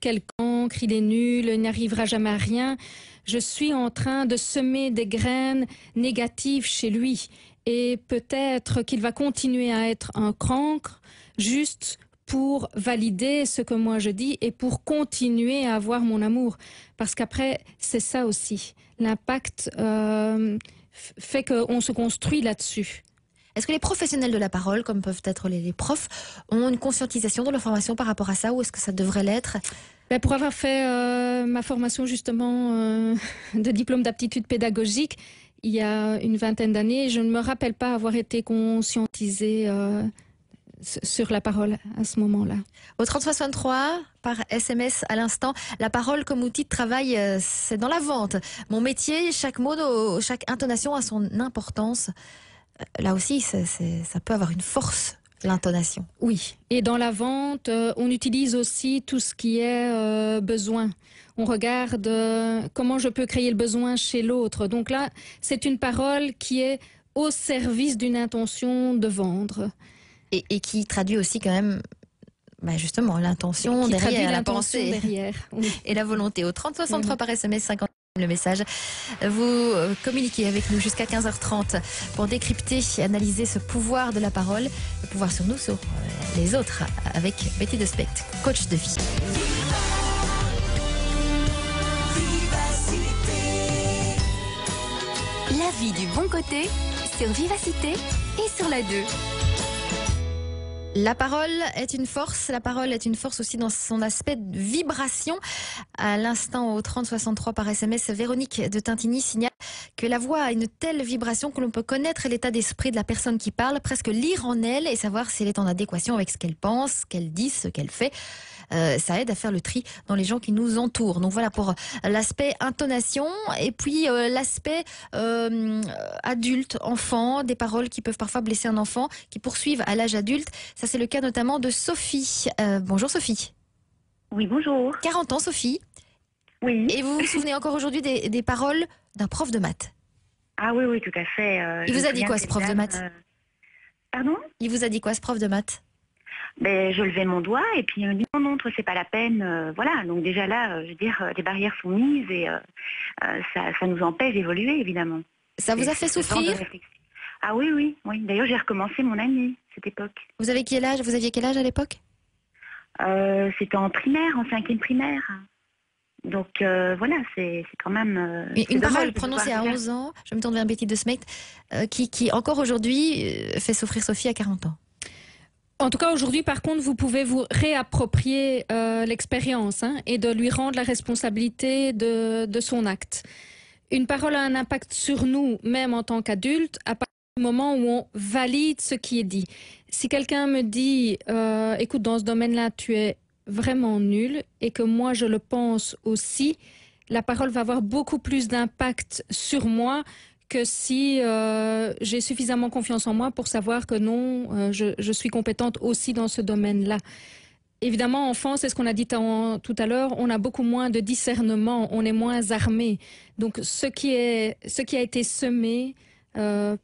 quel cancre, il est nul, il n'arrivera jamais à rien, je suis en train de semer des graines négatives chez lui. Et peut-être qu'il va continuer à être un cancre juste pour valider ce que moi je dis et pour continuer à avoir mon amour. Parce qu'après, c'est ça aussi. L'impact fait qu'on se construit là-dessus. Est-ce que les professionnels de la parole, comme peuvent être les profs, ont une conscientisation de leur formation par rapport à ça, ou est-ce que ça devrait l'être? Ben, pour avoir fait ma formation justement de diplôme d'aptitude pédagogique il y a une vingtaine d'années, je ne me rappelle pas avoir été conscientisée sur la parole à ce moment-là. Au 3063, par SMS à l'instant, la parole comme outil de travail, c'est dans la vente. Mon métier, chaque mot, chaque intonation a son importance. Là aussi, ça peut avoir une force. L'intonation. Oui, et dans la vente, on utilise aussi tout ce qui est besoin. On regarde comment je peux créer le besoin chez l'autre. Donc là, c'est une parole qui est au service d'une intention de vendre. Et qui traduit aussi quand même, justement, l'intention derrière, la pensée derrière, oui. Et la volonté. Au 3063 par SMS 50. Le message. Vous communiquez avec nous jusqu'à 15h30 pour décrypter et analyser ce pouvoir de la parole, le pouvoir sur nous, sur les autres, avec Betty de Spect, coach de vie. La vie du bon côté sur Vivacité et sur la 2. La parole est une force. La parole est une force aussi dans son aspect de vibration. À l'instant, au 3063 par SMS, Véronique de Tintigny signale que la voix a une telle vibration que l'on peut connaître l'état d'esprit de la personne qui parle, presque lire en elle et savoir si elle est en adéquation avec ce qu'elle pense, ce qu'elle dit, ce qu'elle fait. Ça aide à faire le tri dans les gens qui nous entourent. Donc voilà pour l'aspect intonation et puis l'aspect adulte, enfant, des paroles qui peuvent parfois blesser un enfant, qui poursuivent à l'âge adulte. Ça c'est le cas notamment de Sophie. Bonjour Sophie. Oui, bonjour. 40 ans Sophie. Oui. Et vous vous souvenez encore aujourd'hui des paroles d'un prof de maths? Ah oui, oui, tout à fait. Il vous a dit quoi ce prof de maths? Pardon? Il vous a dit quoi ce prof de maths? Je levais mon doigt et puis il me dit non, c'est pas la peine. Voilà, donc déjà là, je veux dire, les barrières sont mises et ça nous empêche d'évoluer, évidemment. Ça vous a fait souffrir? Ah oui, oui, oui. D'ailleurs, j'ai recommencé mon année, cette époque. Vous aviez quel âge à l'époque? C'était en primaire, en 5e primaire. Donc voilà, c'est quand même... une parole prononcée à 11 ans, je me tourne vers Betty de Smet, qui encore aujourd'hui fait souffrir Sophie à 40 ans. En tout cas, aujourd'hui, par contre, vous pouvez vous réapproprier l'expérience et de lui rendre la responsabilité de son acte. Une parole a un impact sur nous, même en tant qu'adulte, à partir du moment où on valide ce qui est dit. Si quelqu'un me dit « Écoute, dans ce domaine-là, tu es vraiment nul » et que moi, je le pense aussi, la parole va avoir beaucoup plus d'impact sur moi que si j'ai suffisamment confiance en moi pour savoir que non, je suis compétente aussi dans ce domaine-là. Évidemment, enfant, c'est ce qu'on a dit tout à l'heure, on a beaucoup moins de discernement, on est moins armé. Donc, ce qui a été semé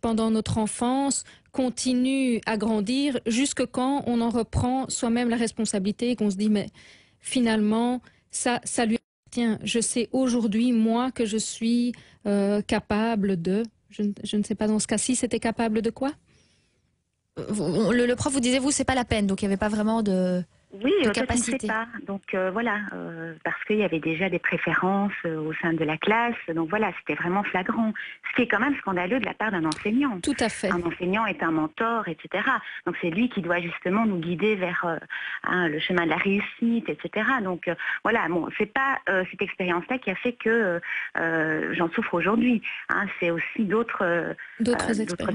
pendant notre enfance continue à grandir jusque quand on en reprend soi-même la responsabilité et qu'on se dit, mais finalement, ça lui appartient. Je sais aujourd'hui, moi, que je suis capable de... Je ne sais pas dans ce cas-ci, c'était capable de quoi? Le prof vous disait, vous, c'est pas la peine, donc il n'y avait pas vraiment de... Oui, de je ne sais pas. Donc voilà, parce qu'il y avait déjà des préférences au sein de la classe. Donc voilà, c'était vraiment flagrant. Ce qui est quand même scandaleux de la part d'un enseignant. Tout à fait. Un enseignant est un mentor, etc. Donc c'est lui qui doit justement nous guider vers le chemin de la réussite, etc. Donc voilà, bon, c'est pas cette expérience-là qui a fait que j'en souffre aujourd'hui. C'est aussi d'autres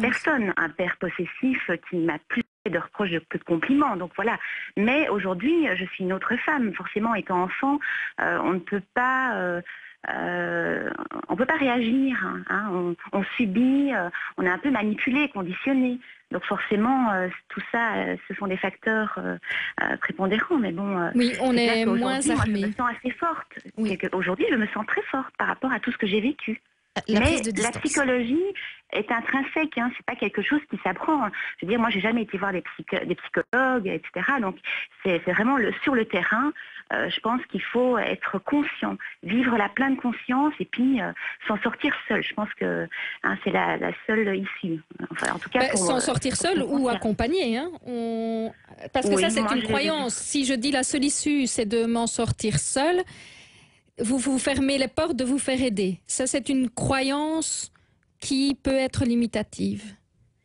personnes. Un père possessif qui m'a plus de reproches que de compliments, donc voilà. Mais aujourd'hui, je suis une autre femme. Forcément, étant enfant, on ne peut pas réagir. On subit, on est un peu manipulé, conditionné. Donc forcément, tout ça, ce sont des facteurs prépondérants. Mais bon, oui, on est moins armé. Je me sens assez forte. Oui. Aujourd'hui, je me sens très forte par rapport à tout ce que j'ai vécu. Mais la psychologie est intrinsèque, c'est pas quelque chose qui s'apprend. Je veux dire, moi, j'ai jamais été voir des psychologues, etc. Donc, c'est vraiment sur le terrain. Je pense qu'il faut être conscient, vivre la pleine conscience et puis s'en sortir seul. Je pense que c'est la seule issue. Enfin, en tout cas, s'en sortir seul ou accompagné. Parce que ça, c'est une croyance. Si je dis la seule issue, c'est de m'en sortir seul. Vous fermez les portes de vous faire aider. Ça, c'est une croyance qui peut être limitative.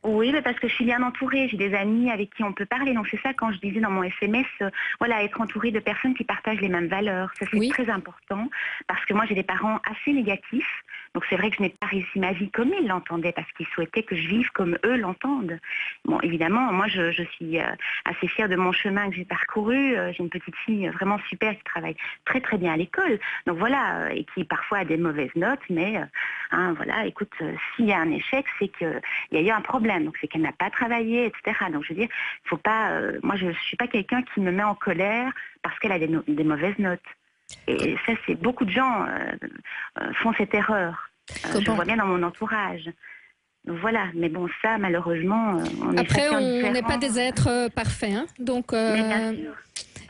Oui, mais parce que je suis bien entourée, j'ai des amis avec qui on peut parler. Donc c'est ça quand je disais dans mon SMS, voilà, être entourée de personnes qui partagent les mêmes valeurs. Ça c'est Oui. très important parce que moi j'ai des parents assez négatifs. Donc c'est vrai que je n'ai pas réussi ma vie comme ils l'entendaient parce qu'ils souhaitaient que je vive comme eux l'entendent. Bon, évidemment, moi je suis assez fière de mon chemin que j'ai parcouru. J'ai une petite fille vraiment super qui travaille très très bien à l'école. Donc voilà, et qui parfois a des mauvaises notes, mais voilà, écoute, s'il y a un échec, c'est qu'il y a eu un problème. Donc c'est qu'elle n'a pas travaillé, etc. Donc je veux dire, il faut pas. Moi, je suis pas quelqu'un qui me met en colère parce qu'elle a des mauvaises notes. Et ça, c'est beaucoup de gens font cette erreur. Je le vois bien dans mon entourage. Donc voilà. Mais bon, ça, malheureusement, on est Après, chacun on n'est différent. pas des êtres parfaits, hein. Donc Mais bien sûr,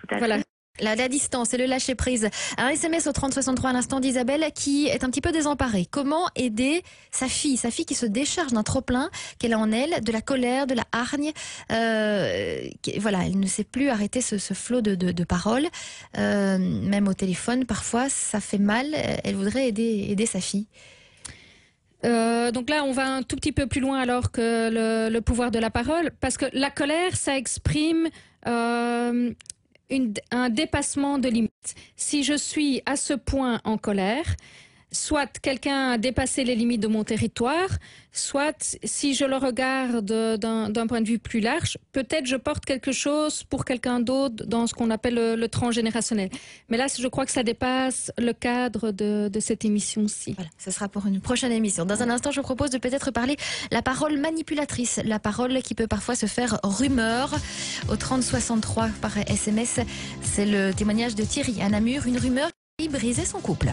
tout à voilà. fait. La distance et le lâcher prise. Un SMS au 3063 à l'instant d'Isabelle qui est un petit peu désemparée. Comment aider sa fille qui se décharge d'un trop-plein qu'elle a en elle, de la colère, de la hargne. Voilà, elle ne sait plus arrêter ce flot de paroles. Même au téléphone, parfois, ça fait mal. Elle voudrait aider sa fille. Donc là, on va un tout petit peu plus loin alors que le pouvoir de la parole, parce que la colère, ça exprime un dépassement de limites. Si je suis à ce point en colère, soit quelqu'un a dépassé les limites de mon territoire, soit si je le regarde d'un point de vue plus large, peut-être je porte quelque chose pour quelqu'un d'autre dans ce qu'on appelle le transgénérationnel. Mais là, je crois que ça dépasse le cadre de cette émission-ci. Voilà, ce sera pour une prochaine émission. Dans un instant, je vous propose de peut-être parler la parole manipulatrice, la parole qui peut parfois se faire rumeur. Au 3063 par SMS, c'est le témoignage de Thierry à Namur, une rumeur qui brisait son couple.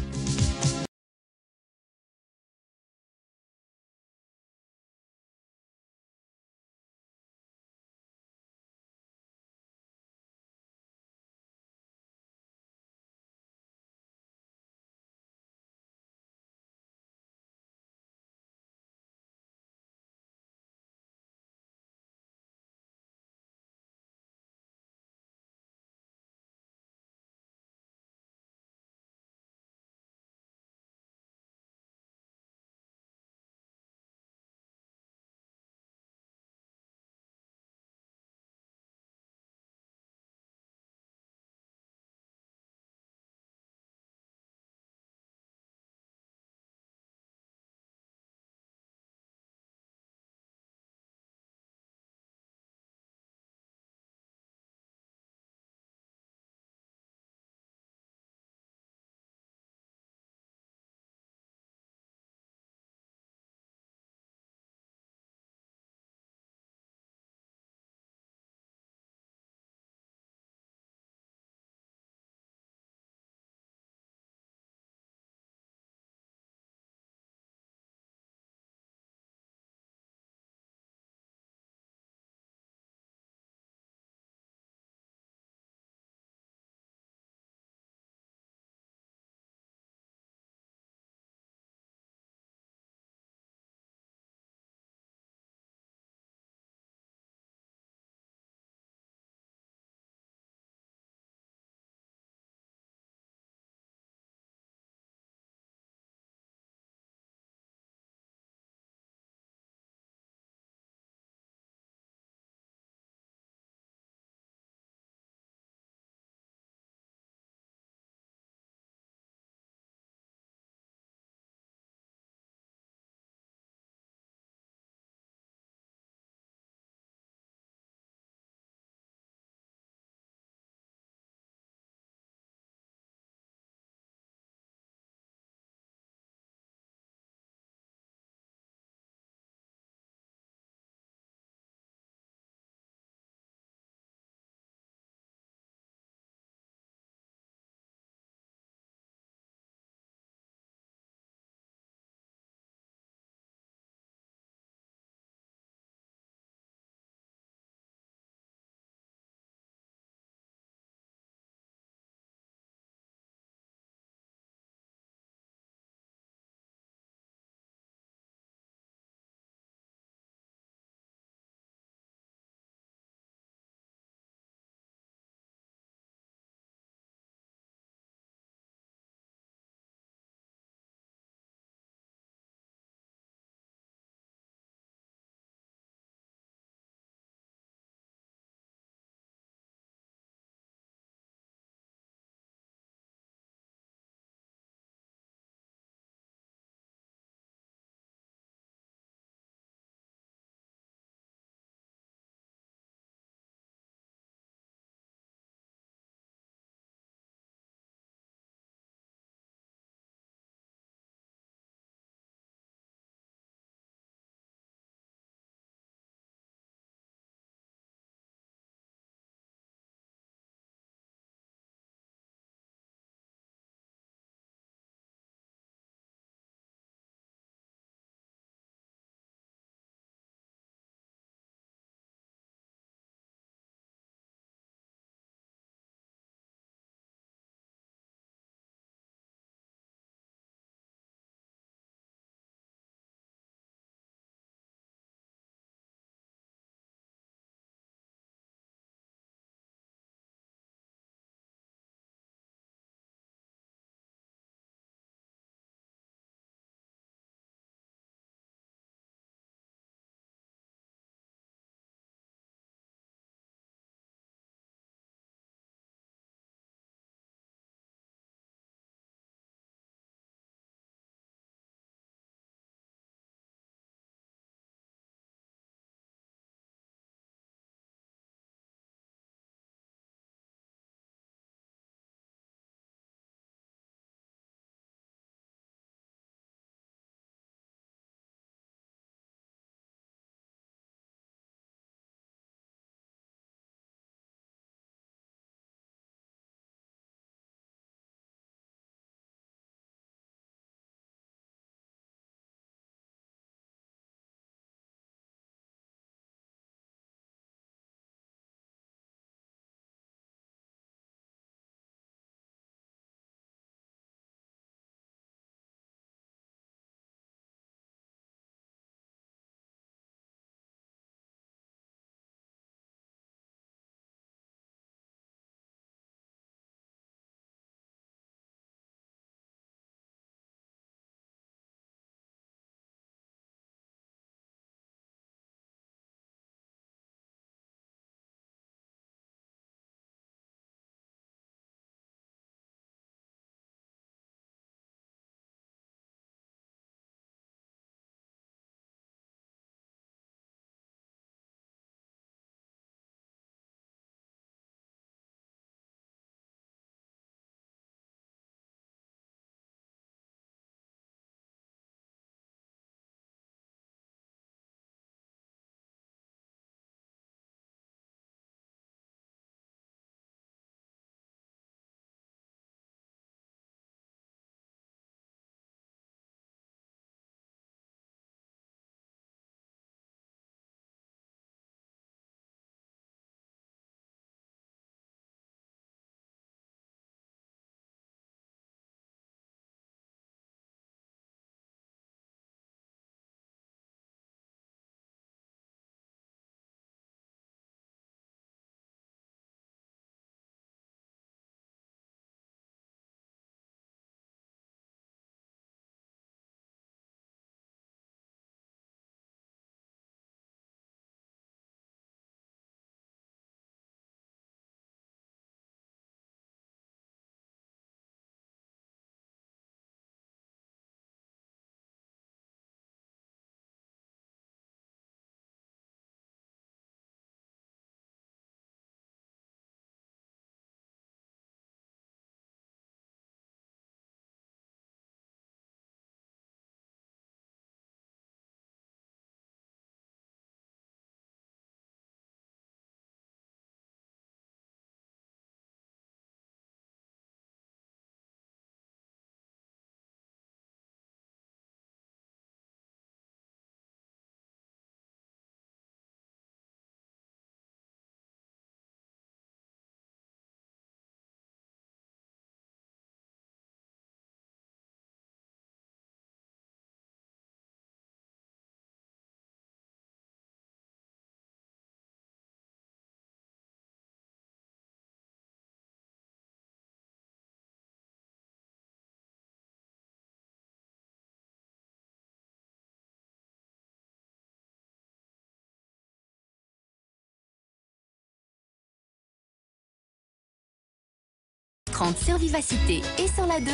15h30 sur Vivacité et sur la 2,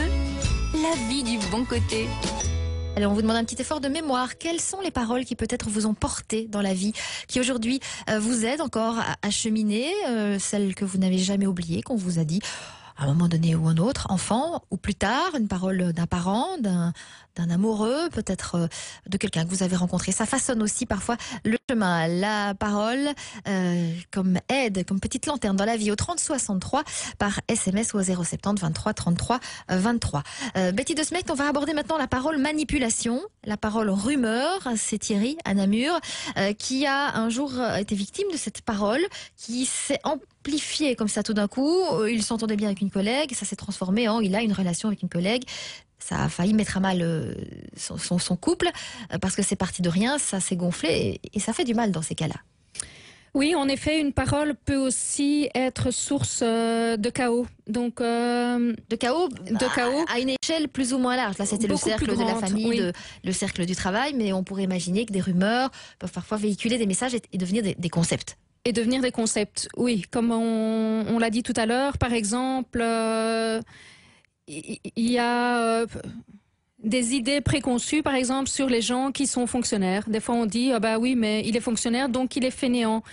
la vie du bon côté. Allez, on vous demande un petit effort de mémoire. Quelles sont les paroles qui peut-être vous ont porté dans la vie, qui aujourd'hui vous aident encore à cheminer, celles que vous n'avez jamais oubliées, qu'on vous a dit à un moment donné ou un autre, enfant, ou plus tard, une parole d'un parent, d'un amoureux, peut-être de quelqu'un que vous avez rencontré. Ça façonne aussi parfois le chemin. La parole comme aide, comme petite lanterne dans la vie au 3063 par SMS ou au 070 23 33 23. Betty de Smecht, on va aborder maintenant la parole manipulation, la parole rumeur. C'est Thierry à Namur qui a un jour été victime de cette parole qui s'est amplifiée comme ça tout d'un coup. Il s'entendait bien avec une collègue, ça s'est transformé en il a une relation avec une collègue. Ça a failli mettre à mal son couple parce que c'est parti de rien, ça s'est gonflé et ça fait du mal dans ces cas-là. Oui, en effet, une parole peut aussi être source de chaos. Donc, de chaos à une échelle plus ou moins large. Là, c'était le cercle de la famille, oui. le cercle du travail, mais on pourrait imaginer que des rumeurs peuvent parfois véhiculer des messages et devenir des concepts. Et devenir des concepts, oui. Comme on l'a dit tout à l'heure, par exemple, il y a des idées préconçues, par exemple, sur les gens qui sont fonctionnaires. Des fois, on dit, ah bah oui, mais il est fonctionnaire, donc il est fainéant.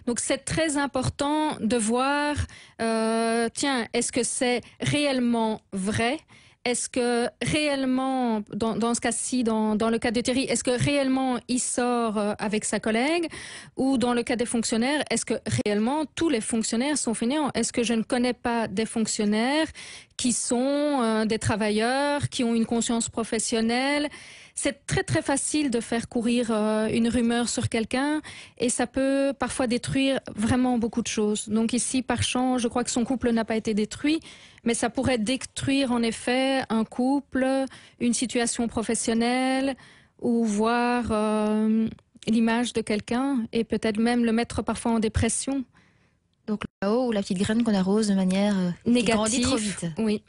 Donc, c'est très important de voir, tiens, est-ce que c'est réellement vrai ? Est-ce que réellement, dans ce cas-ci, dans le cas de Thierry, est-ce que réellement il sort avec sa collègue? Ou dans le cas des fonctionnaires, est-ce que réellement tous les fonctionnaires sont fainéants? Est-ce que je ne connais pas des fonctionnaires qui sont des travailleurs, qui ont une conscience professionnelle? C'est très très facile de faire courir une rumeur sur quelqu'un et ça peut parfois détruire vraiment beaucoup de choses. Donc ici, par chance, je crois que son couple n'a pas été détruit, mais ça pourrait détruire en effet un couple, une situation professionnelle ou voir l'image de quelqu'un et peut-être même le mettre parfois en dépression. Donc là-haut, ou la petite graine qu'on arrose de manière négative, qui grandit trop vite. Oui.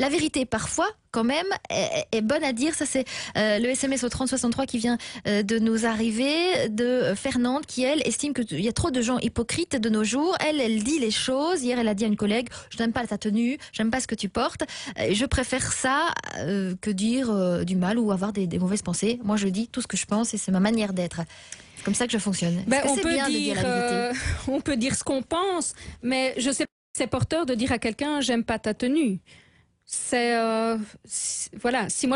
La vérité, parfois, quand même, est bonne à dire. Ça, c'est le SMS au 3063 qui vient de nous arriver, de Fernande, qui, elle, estime qu'il y a trop de gens hypocrites de nos jours. Elle dit les choses. Hier, elle a dit à une collègue, je n'aime pas ta tenue, j'aime pas ce que tu portes. Je préfère ça que dire du mal ou avoir des mauvaises pensées. Moi, je dis tout ce que je pense et c'est ma manière d'être. C'est comme ça que je fonctionne. On peut dire ce qu'on pense, mais je sais pas si c'est porteur de dire à quelqu'un, j'aime pas ta tenue. Voilà, si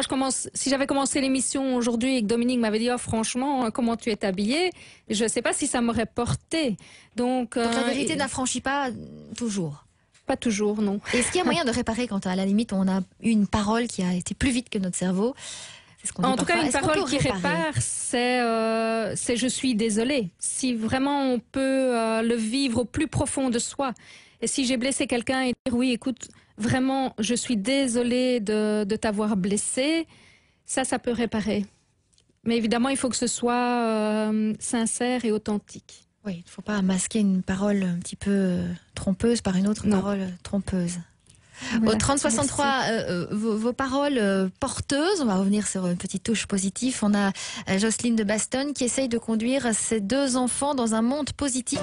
j'avais commencé l'émission aujourd'hui et que Dominique m'avait dit, oh, franchement, comment tu es habillée, je ne sais pas si ça m'aurait porté. Donc la vérité n'affranchit pas toujours. Pas toujours, non. Est-ce qu'il y a moyen de réparer quand à la limite on a eu une parole qui a été plus vite que notre cerveau? C'est ce qu'on dit en tout parfois. cas, une parole qui répare, c'est je suis désolée. Si vraiment on peut le vivre au plus profond de soi. Et si j'ai blessé quelqu'un et dire oui, écoute, vraiment, je suis désolée de t'avoir blessé, ça peut réparer. Mais évidemment, il faut que ce soit sincère et authentique. Oui, il ne faut pas masquer une parole un petit peu trompeuse par une autre parole trompeuse. Voilà, au 3063, vos paroles porteuses, on va revenir sur une petite touche positive. On a Jocelyne de Bastogne qui essaye de conduire ses 2 enfants dans un monde positif.